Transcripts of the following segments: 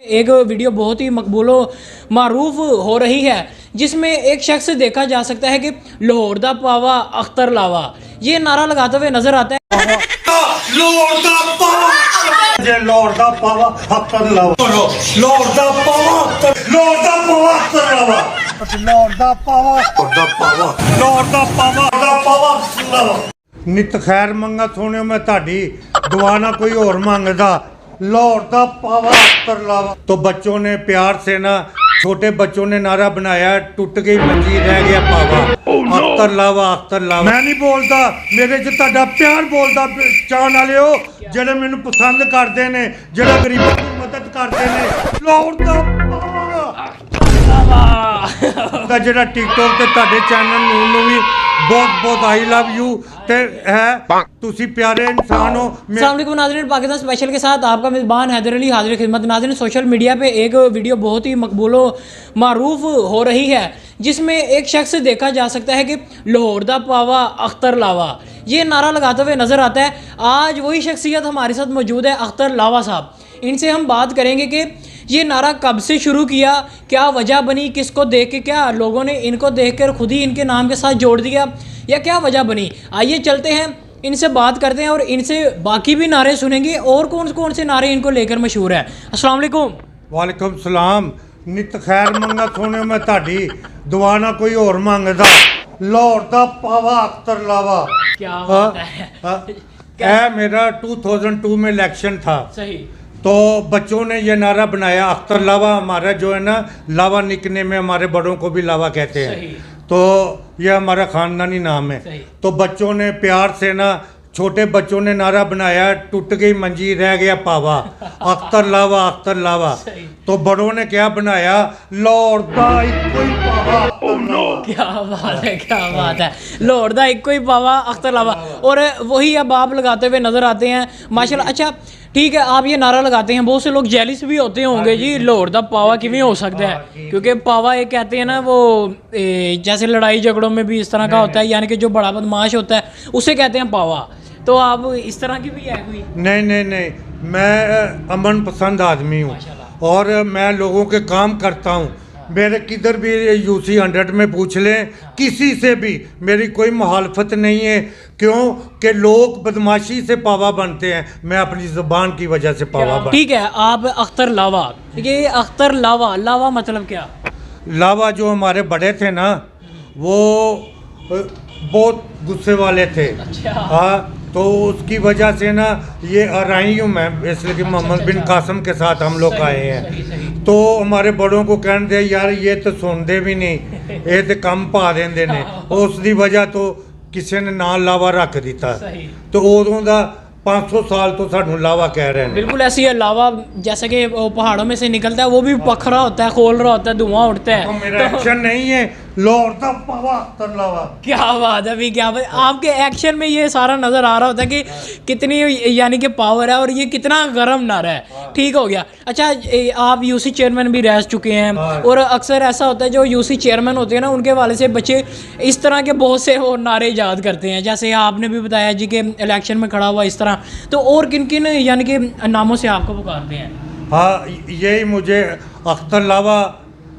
एक वीडियो बहुत ही मकबूल मारूफ हो रही है जिसमें एक शख्स देखा जा सकता है कि लाहौर दा पावा अख्तर लावा ये नारा लगाते हुए नजर आता है। लाहौर दा पावा लाहौर दा पावा अख्तर लावा लाहौर दा पावा लाहौर दा पावा अख्तर लावा लाहौर दा पावा लाहौर दा पावा अख्तर लावा। नित खैर मंगा सोने मैं ताड़ी दुआ ना कोई और मांगदा लाहौर दा पावा अख्तर लावा। तो बच्चों ने प्यार से ना छोटे बच्चों ने नारा बनाया टूट गई मंजी रह गया पावा अख्तर लावा अख्तर लावा। मैं नहीं बोलता मेरे च तुहाडा प्यार बोलदा चाहन वाले हो जेड़े मैनू पसंद करते ने जेड़ा गरीबां दी मदद करते ने लाहौर दा पावा जेड़ा टिकटॉक ते तुहाडे चैनल नूं भी बहुत बहुत आई लव यू ते है तुसी प्यारे इंसान हो। अस्सलाम वालेकुम नाज़रीन, पाकिस्तान स्पेशल के साथ आपका मेज़बान हैदर अली हाजिर खिदमत। नाज़रीन, सोशल मीडिया पे एक वीडियो बहुत ही मकबूल मारूफ हो रही है जिसमें एक शख्स देखा जा सकता है कि लाहौर दा पावा अख्तर लावा ये नारा लगाते हुए नज़र आता है। आज वही शख्सियत हमारे साथ मौजूद है, अख्तर लावा साहब। इनसे हम बात करेंगे कि ये नारा कब से शुरू किया, क्या वजह बनी, किसको देख के, क्या लोगों ने इनको देखकर खुद ही इनके नाम के साथ जोड़ दिया या क्या वजह बनी। आइए चलते हैं, इनसे बात करते हैं और इनसे बाकी भी नारे सुनेंगे और कौन कौन से नारे इनको लेकर मशहूर है। अस्सलाम वालेकुम। वालेकुम सलाम। नित खैर मंगा सोने मैं ताड़ी दुआ ना कोई और मांगदा लाहौर दा पावा अख्तर लावा। क्या बात है। क्या मेरा 2002 में इलेक्शन था सही। तो बच्चों ने ये नारा बनाया अख्तर लावा। हमारा जो है ना लावा निकने में हमारे बड़ों को भी लावा कहते हैं, तो ये हमारा खानदानी नाम है। तो बच्चों ने प्यार से ना छोटे बच्चों ने नारा बनाया टूट गई मंजी रह गया पावा अख्तर लावा अख्तर लावा। तो बड़ों ने क्या बनाया लाहौर दा इक्को ही पावा। क्या बात है, क्या बात है। लाहौर दा इक्को ही पावा अख्तर लावा और वही अब आप लगाते हुए नजर आते हैं माशाल्लाह। अच्छा ठीक है, आप ये नारा लगाते हैं, बहुत से लोग जेलिस भी होते होंगे जी लाहौर दा पावा किवें हो सकता है, क्योंकि पावा एक कहते हैं ना वो जैसे लड़ाई झगड़ों में भी इस तरह का होता है, यानी कि जो बड़ा बदमाश होता है उसे कहते हैं पावा। तो आप इस तरह की भी है कोई? नहीं नहीं नहीं, मैं अमन पसंद आदमी हूँ और मैं लोगों के काम करता हूँ। मेरे किधर भी UC 100 में पूछ लें किसी से भी मेरी कोई मुखालफत नहीं है, क्यों कि लोग बदमाशी से पावा बनते हैं, मैं अपनी ज़ुबान की वजह से पावा बन। ठीक है, आप अख्तर लावा, ये अख्तर लावा लावा मतलब क्या? लावा जो हमारे बड़े थे ना वो बहुत गुस्से वाले थे। अच्छा। हाँ, तो उसकी वजह से ना ये आई हूँ मैं, इसलिए कि मोहम्मद बिन कासम के साथ हम लोग आए हैं। तो हमारे बड़ों को कहने दे यार ये तो सुनते भी नहीं, ये तो कम पा देंगे ने, उसकी वजह तो किसी ने ना लावा रख दिता। तो उदों का 500 साल तो सानू लावा कह रहे हैं। बिल्कुल ऐसी है। लावा जैसे कि पहाड़ों में से निकलता है, वो भी पख रहा होता है, खोल रहा होता है, धुआं उठता है। तो मेरा एक्शन नहीं है लाहौर दा पावा अख्तर लावा। क्या बात है भी, क्या बात। आपके एक्शन में ये सारा नजर आ रहा होता है कि कितनी यानी कि पावर है और ये कितना गर्म नारा है। ठीक हो गया। अच्छा, आप UC चेयरमैन भी रह चुके हैं और अक्सर ऐसा होता है जो UC चेयरमैन होते हैं ना उनके वाले से बच्चे इस तरह के बहुत से वो नारे याद करते हैं, जैसे आपने भी बताया जी के इलेक्शन में खड़ा हुआ इस तरह। तो और किन किन यानी कि नामों से आपको पुकारते हैं? हाँ, यही मुझे अख्तर लावा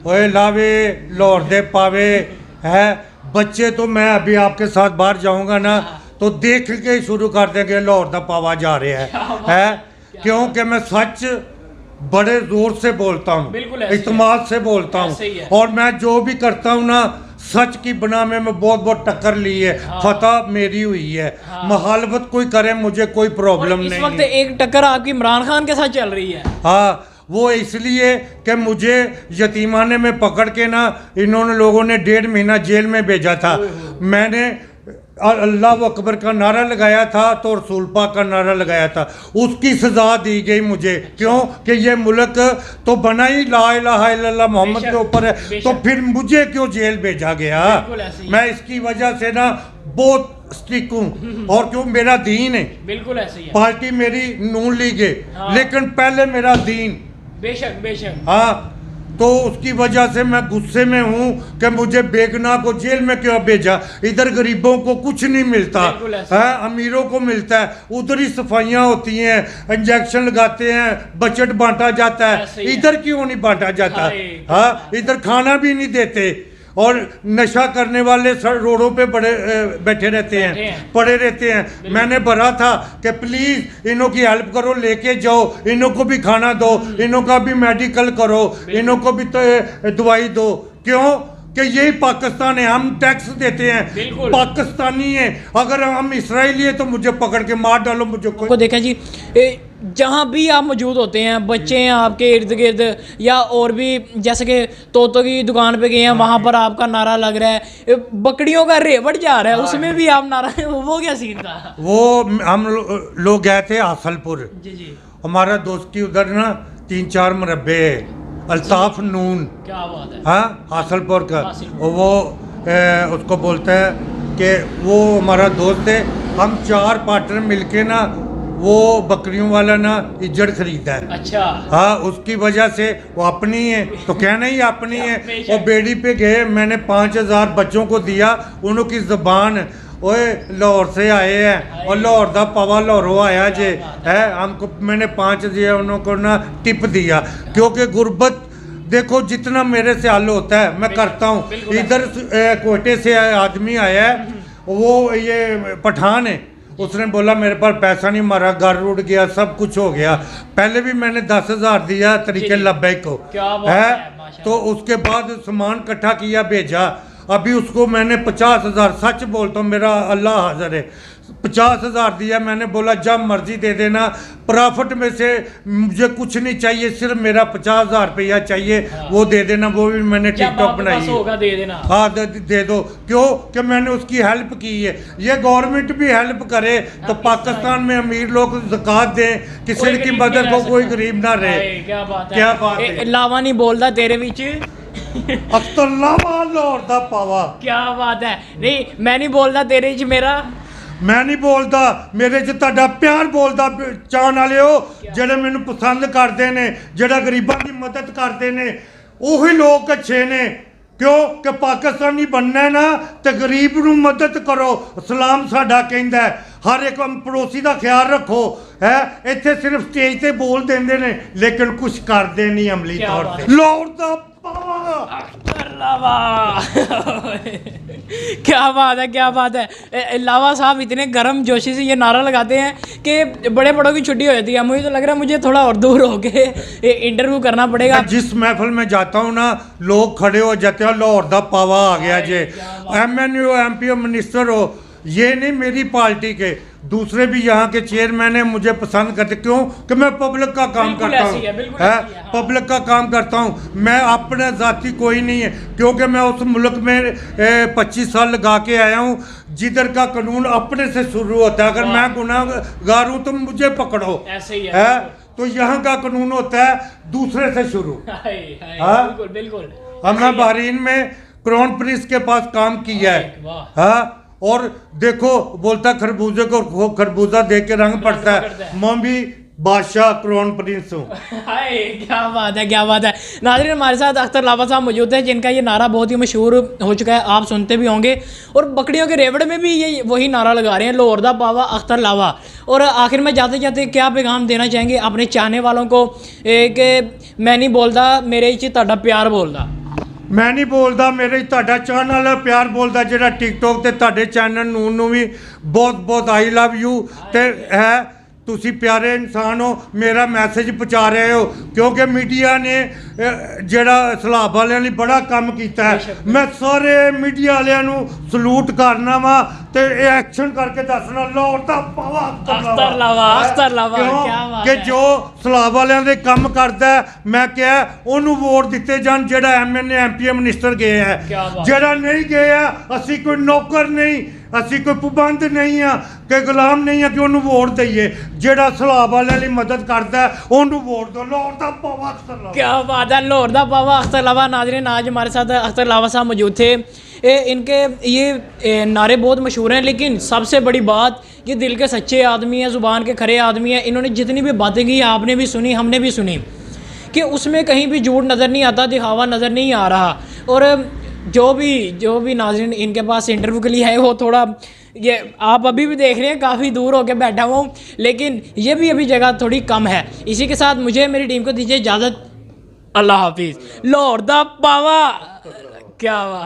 ओए लावे लाहौर दे पावे है। बच्चे तो मैं अभी आपके साथ बाहर जाऊंगा ना तो देख के ही शुरू कर देंगे लाहौर दा पावा जा रहा है क्योंकि मैं सच बड़े जोर से बोलता हूँ, इत्मीनान से बोलता हूँ और मैं जो भी करता हूँ ना सच की बना में मैं बहुत बहुत टक्कर ली है। फतह मेरी हुई है। मुखालफत कोई करे मुझे कोई प्रॉब्लम नहीं। इस वक्त एक टक्कर आपकी इमरान खान के साथ चल रही है। हाँ, वो इसलिए कि मुझे यतीमाने में पकड़ के ना इन्होंने लोगों ने 1.5 महीना जेल में भेजा था। मैंने अल्लाह अकबर का नारा लगाया था तो रसूल पाक का नारा लगाया था, उसकी सज़ा दी गई मुझे। क्यों कि ये मुल्क तो बना ही ला इलाहा इल्लल्लाह मोहम्मद के ऊपर है, तो फिर मुझे क्यों जेल भेजा गया? मैं इसकी वजह से ना बहुत स्ट्रिक्ट हूँ और क्यों मेरा दीन है। बिल्कुल ऐसे ही है। पार्टी मेरी नून लीग है लेकिन पहले मेरा दीन। बेशक बेशक। हाँ, तो उसकी वजह से मैं गुस्से में हूँ कि मुझे बेगना को जेल में क्यों भेजा। इधर गरीबों को कुछ नहीं मिलता है, अमीरों को मिलता है। उधर ही सफाइयाँ होती हैं, इंजेक्शन लगाते हैं, बजट बांटा जाता है। इधर क्यों नहीं बांटा जाता? हाँ, इधर खाना भी नहीं देते और नशा करने वाले रोडों पे बड़े बैठे रहते हैं, पड़े रहते हैं। मैंने भरा था कि प्लीज़ इन्हों की हेल्प करो, लेके जाओ, इन्हों को भी खाना दो, इन्हों का भी मेडिकल करो, इन्हों को भी तो दवाई दो। क्यों कि यही पाकिस्तान है, हम टैक्स देते हैं, पाकिस्तानी है। अगर हम इसराइली है तो मुझे पकड़ के मार डालो, मुझे को देखा जी, जहाँ भी आप मौजूद होते हैं, बच्चे हैं आपके इर्द गिर्द, या और भी जैसे कि तोतों की दुकान पे गए हैं, वहाँ पर आपका नारा लग रहा है, बकरियों का रेवड़ जा रहा है, उसमें भी आप नारा, वो क्या सीन था? वो हम लोग गए थे हासलपुर जी। हमारा दोस्त की उधर ना 3-4 मुरब्बे है, अल्ताफ नून, क्या बात है, हाँ, हासलपुर का। वो उसको बोलता है कि वो हमारा दोस्त है, हम 4 पार्टनर मिलके ना वो बकरियों वाला ना इज्जत खरीदा है। अच्छा, हाँ, उसकी वजह से वो अपनी है तो कहना ही अपनी है। वो बेड़ी पे गए, मैंने 5000 बच्चों को दिया, उन्हों की ज़बान ओए लाहौर से आए हैं और लाहौर दा पवा लाहौरों आया जे है, हमको मैंने 5 दिया, उनको ना टिप दिया। क्योंकि गुर्बत देखो जितना मेरे से हल होता है मैं करता हूँ। इधर कोयटे से आदमी आया है, वो ये पठान है, उसने बोला मेरे पास पैसा नहीं, हमारा घर उड़ गया, सब कुछ हो गया। पहले भी मैंने 10,000 दिया तरीके लब्बैक को है, तो उसके बाद सामान इकट्ठा किया भेजा। अभी उसको मैंने 50,000, सच बोलता हूँ, मेरा अल्लाह हाजिर है, 50,000 दिया। मैंने बोला जब मर्जी दे देना, प्रॉफिट में से मुझे कुछ नहीं चाहिए, सिर्फ मेरा 50,000 रुपया चाहिए, वो दे देना। वो भी मैंने टिकटॉक बनाई है, दे देना। हाँ दे दो। क्यों कि मैंने उसकी हेल्प की है। ये गवर्नमेंट भी हेल्प करे तो पाकिस्तान में अमीर लोग ज़कात दें, किसी की मदद को, कोई गरीब ना रहे। क्या बात है, लावा नहीं बोलता तेरे बीच अख्तर लावा लाहौर दा पावा। क्या बात है, नहीं मैं नहीं बोलता तेरे च, मेरा मैं नहीं बोलता, मेरे च ਤੁਹਾਡਾ प्यार बोलता। चाहन वाले हो ਜਿਹੜੇ ਮੈਨੂੰ पसंद करते ने, ਜਿਹੜਾ गरीबां की मदद करते ने, ਉਹੀ लोग अच्छे ने। क्यों कि पाकिस्तानी बनना है ना तो गरीब ਨੂੰ मदद करो। इस्लाम साडा कहता है हर एक पड़ोसी का ख्याल रखो है। इत्थे सिर्फ स्टेज ते बोल देंदे ने लेकिन कुछ करते नहीं अमली तौर पे। लाहौर दा क्या बात है, क्या बात है। लावा साहब इतने गर्म जोशी से ये नारा लगाते हैं कि बड़े बड़ों की छुट्टी हो जाती है। मुझे तो लग रहा है मुझे थोड़ा और दूर होके इंटरव्यू करना पड़ेगा। जिस महफिल में जाता हूँ ना, लोग खड़े हो जाते हैं, लाहौर दा पावा आ गया जे। MNA हो, MP हो, मिनिस्टर हो, ये नहीं मेरी पार्टी के, दूसरे भी यहाँ के चेयरमैन हैं, मुझे पसंद करते। क्यों कि मैं पब्लिक का काम करता हूँ, है पब्लिक का काम करता हूँ। मैं अपना ज़ाती कोई नहीं है, क्योंकि मैं उस मुल्क में 25 साल लगा के आया हूँ जिधर का कानून अपने से शुरू होता है। अगर मैं गुनाहगार हूँ तो मुझे पकड़ो, ऐसे ही है तो यहाँ का कानून होता है दूसरे से शुरू। बिल्कुल बिल्कुल। मैं बहरीन में क्राउन प्रिंस के पास काम किया है, हाँ। और देखो बोलता खरबूजे को खरबूजा देख के रंग पड़ता है, मैं भी बादशाह क्राउन प्रिंस हूँ। क्या बात है, क्या बात है। नाज़रीन, हमारे साथ अख्तर लावा साहब मौजूद है जिनका ये नारा बहुत ही मशहूर हो चुका है, आप सुनते भी होंगे। और बकरियों के रेवड़ में भी ये वही नारा लगा रहे हैं, लाहौर दा पावा अख्तर लावा। और आखिर में जाते जाते क्या पैगाम देना चाहेंगे अपने चाहने वालों को कि मैं नहीं बोलता, मेरे च तुहाडा प्यार बोलदा। मैं नहीं बोलता, मेरे ਤੁਹਾਡਾ ਚਾਹਣ ਵਾਲਾ ਪਿਆਰ ਬੋਲਦਾ ਜਿਹੜਾ ਟਿਕਟੌਕ ਤੇ ਤੁਹਾਡੇ ਚੈਨਲ ਨੂੰ ਵੀ ਬਹੁਤ ਬਹੁਤ ਆਈ ਲਵ ਯੂ ਤੇ ਹੈ। ਤੁਸੀਂ ਪਿਆਰੇ ਇਨਸਾਨ ਹੋ, ਮੇਰਾ ਮੈਸੇਜ ਪਹੁੰਚਾ ਰਹੇ ਹੋ, ਕਿਉਂਕਿ ਮੀਡੀਆ ਨੇ ਜਿਹੜਾ ਸਲਾਬ ਵਾਲਿਆਂ ਲਈ ਬੜਾ ਕੰਮ ਕੀਤਾ ਹੈ। ਮੈਂ ਸਾਰੇ ਮੀਡੀਆ ਵਾਲਿਆਂ ਨੂੰ ਸਲੂਟ ਕਰਨਾ ਵਾ ਤੇ ਇਹ ਐਕਸ਼ਨ ਕਰਕੇ ਦੱਸਣਾ ਲਾਹੌਰ ਦਾ ਪਾਵਾ ਅਖਤਰ ਲਾਵਾ ਕੀ ਬਾਤ ਕਿ ਜੋ ਸਲਾਬ ਵਾਲਿਆਂ ਦੇ ਕੰਮ ਕਰਦਾ ਮੈਂ ਕਿਹਾ ਉਹਨੂੰ ਵੋਟ ਦਿੱਤੇ ਜਾਣ, ਜਿਹੜਾ MNA MP ਮਿਨਿਸਟਰ ਗਏ ਹੈ। ਜਿਹੜਾ ਨਹੀਂ ਗਏ ਆ, ਅਸੀਂ ਕੋਈ ਨੌਕਰ ਨਹੀਂ, ਅਸੀਂ ਕੋਈ ਪਾਬੰਦ ਨਹੀਂ ਆ ਕਿ ਗੁਲਾਮ ਨਹੀਂ ਆ ਕਿ ਉਹਨੂੰ ਵੋਟ ਦਈਏ। ਜਿਹੜਾ ਸਲਾਬ ਵਾਲਿਆਂ ਲਈ ਮਦਦ ਕਰਦਾ ਉਹਨੂੰ ਵੋਟ ਦਿਓ। ਲਾਹੌਰ ਦਾ ਪਾਵਾ ਅਖਤਰ ਲਾਵਾ। क्या बात है, लाहौर दा पावा अख्तर लावा। नाज़रीन, आज हमारे साथ अख्तर लावा साहब मौजूद थे। इनके ये नारे बहुत मशहूर हैं, लेकिन सबसे बड़ी बात ये दिल के सच्चे आदमी हैं, ज़ुबान के खरे आदमी हैं। इन्होंने जितनी भी बातें की आपने भी सुनी, हमने भी सुनी कि उसमें कहीं भी झूठ नज़र नहीं आता, दिखावा नज़र नहीं आ रहा। और जो भी नाज़रीन इनके पास इंटरव्यू के लिए है वो थोड़ा, ये आप अभी भी देख रहे हैं काफ़ी दूर होकर बैठा हुआ हूँ, लेकिन ये भी अभी जगह थोड़ी कम है। इसी के साथ मुझे मेरी टीम को दीजिए इजाज़त। अल्लाह हाफिज़। लाहौर दा पावा, क्या बात।